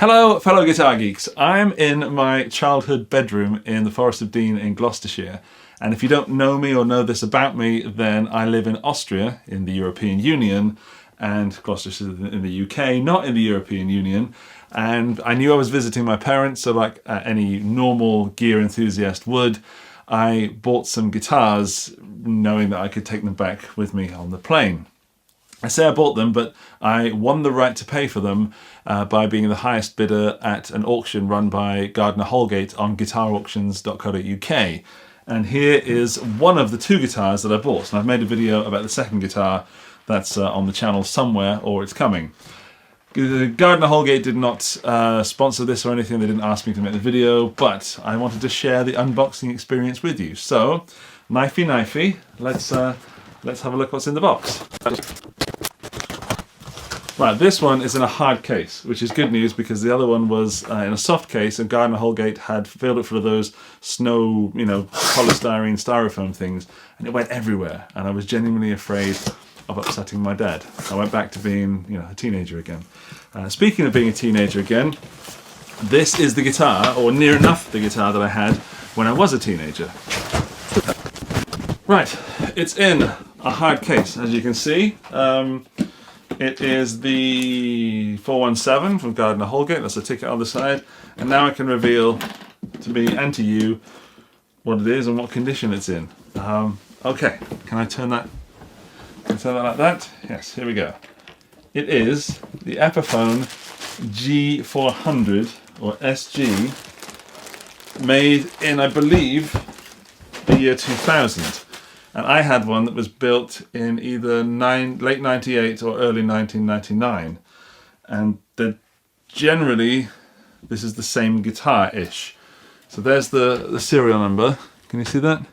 Hello fellow guitar geeks, I'm in my childhood bedroom in the Forest of Dean in Gloucestershire, and if you don't know me or know this about me, then I live in Austria in the European Union, and Gloucestershire in the UK, not in the European Union. And I knew I was visiting my parents, so like any normal gear enthusiast would, I bought some guitars knowing that I could take them back with me on the plane. I say I bought them, but I won the right to pay for them by being the highest bidder at an auction run by Gardner Holgate on guitarauctions.co.uk. And here is one of the two guitars that I bought. And I've made a video about the second guitar that's on the channel somewhere, or it's coming. Gardner Holgate did not sponsor this or anything. They didn't ask me to make the video, but I wanted to share the unboxing experience with you. So, knifey, let's have a look what's in the box. Right, this one is in a hard case, which is good news because the other one was in a soft case, and Gardner Holgate had filled it full of those snow, polystyrene, styrofoam things, and it went everywhere, and I was genuinely afraid of upsetting my dad. I went back to being, a teenager again. Speaking of being a teenager again, this is the guitar, or near enough the guitar that I had when I was a teenager. Right, it's in a hard case, as you can see. It is the 417 from Gardner Holgate. That's a ticket on the side. And now I can reveal to me and to you what it is and what condition it's in. Okay, can I turn that? Can I turn that like that? Yes, here we go. It is the Epiphone G400 or SG, made in, I believe, the year 2000. And I had one that was built in either late 98 or early 1999. And generally, this is the same guitar-ish. So there's the serial number. Can you see that?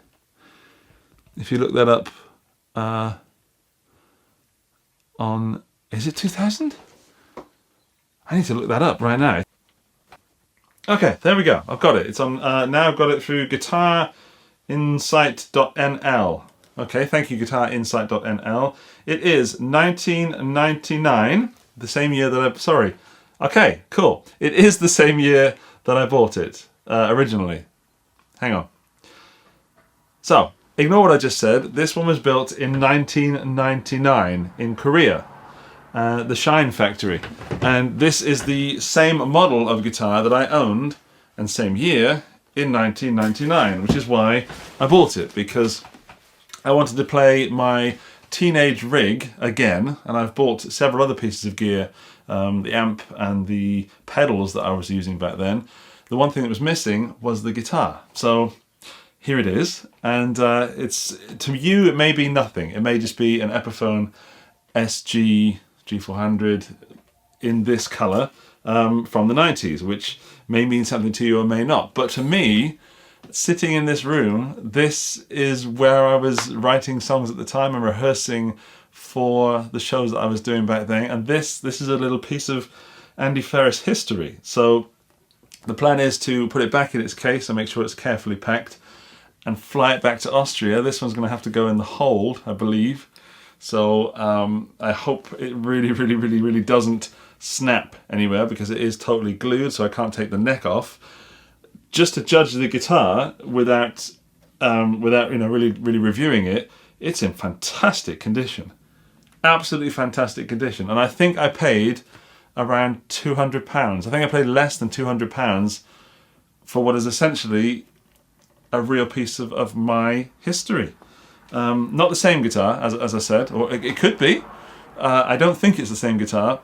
If you look that up on... Is it 2000? I need to look that up right now. Okay, there we go. I've got it. It's on... now I've got it through guitarinsight.nl. Okay, thank you, guitarinsight.nl. It is 1999, the same year that I... Sorry. Okay, cool. It is the same year that I bought it, originally. Hang on. So, ignore what I just said. This one was built in 1999 in Korea, the Shine factory. And this is the same model of guitar that I owned, and same year, in 1999, which is why I bought it, because I wanted to play my teenage rig again, and I've bought several other pieces of gear, the amp and the pedals that I was using back then. The one thing that was missing was the guitar. So here it is, and it's, to you it may be nothing. It may just be an Epiphone SG G400 in this colour from the 90s, which may mean something to you or may not. But to me, sitting in this room, this is where I was writing songs at the time and rehearsing for the shows that I was doing back then. And this is a little piece of Andy Ferris history. So the plan is to put it back in its case and make sure it's carefully packed and fly it back to Austria. This one's going to have to go in the hold, I believe. So I hope it really doesn't snap anywhere, because it is totally glued, so I can't take the neck off. Just to judge the guitar without really reviewing it, it's in fantastic condition, absolutely fantastic condition. And I think I paid around £200. I think I paid less than £200 for what is essentially a real piece of my history. Not the same guitar, as I said, or it could be. I don't think it's the same guitar.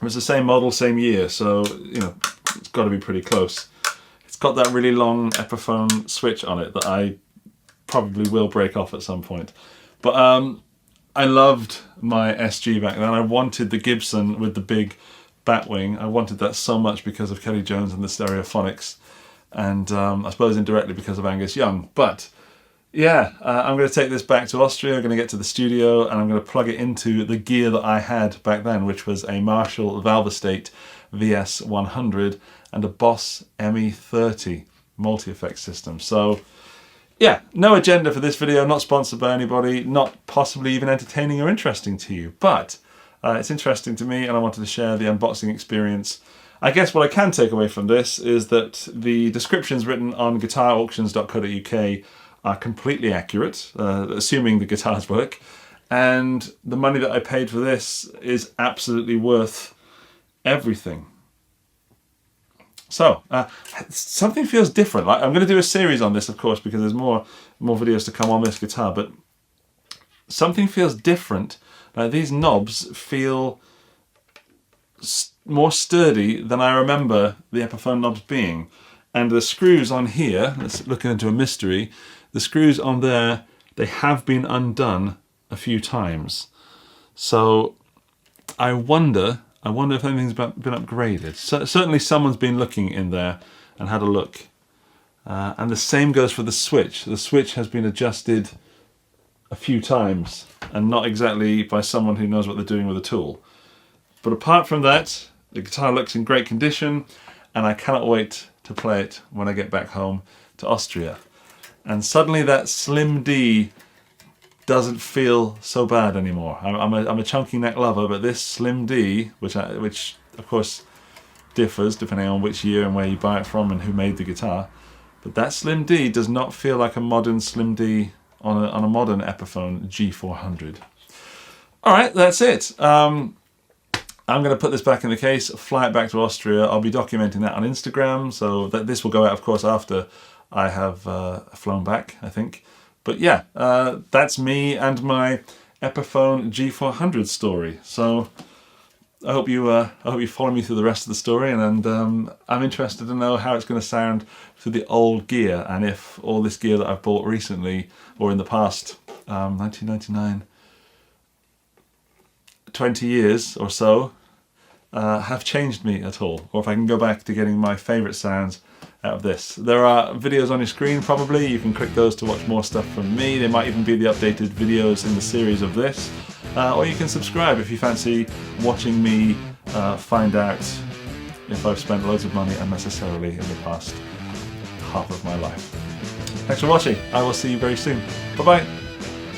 It's the same model, same year, so it's got to be pretty close. It's got that really long Epiphone switch on it that I probably will break off at some point. But I loved my SG back then. I wanted the Gibson with the big batwing. I wanted that so much because of Kelly Jones and the Stereophonics, and I suppose indirectly because of Angus Young. But yeah, I'm going to take this back to Austria. I'm going to get to the studio and I'm going to plug it into the gear that I had back then, which was a Marshall Valve Estate VS100 and a Boss ME30 multi-effect system. So yeah, no agenda for this video, not sponsored by anybody, not possibly even entertaining or interesting to you, but it's interesting to me, and I wanted to share the unboxing experience I guess what I can take away from this is that the descriptions written on guitarauctions.co.uk are completely accurate, assuming the guitars work, and the money that I paid for this is absolutely worth everything. So, something feels different. I'm going to do a series on this, of course, because there's more videos to come on this guitar, but something feels different. These knobs feel more sturdy than I remember the Epiphone knobs being. And the screws on here, let's look into a mystery, the screws on there, they have been undone a few times. So I wonder if anything's been upgraded. Certainly someone's been looking in there and had a look. And the same goes for the switch. The switch has been adjusted a few times, and not exactly by someone who knows what they're doing with a tool. But apart from that, the guitar looks in great condition, and I cannot wait to play it when I get back home to Austria. And suddenly that Slim D doesn't feel so bad anymore. I'm a chunky neck lover, but this Slim D, which of course differs depending on which year and where you buy it from and who made the guitar, but that Slim D does not feel like a modern Slim D on a modern Epiphone G400. All right, that's it. I'm going to put this back in the case, fly it back to Austria. I'll be documenting that on Instagram, so that this will go out, of course, after I have flown back, I think. But yeah, that's me and my Epiphone G400 story. So I hope you follow me through the rest of the story, and I'm interested to know how it's going to sound through the old gear, and if all this gear that I've bought recently or in the past 1999, 20 years or so have changed me at all, or if I can go back to getting my favourite sounds out of this. There are videos on your screen probably, you can click those to watch more stuff from me. There might even be the updated videos in the series of this, or you can subscribe if you fancy watching me find out if I've spent loads of money unnecessarily in the past half of my life. Thanks for watching, I will see you very soon. Bye bye.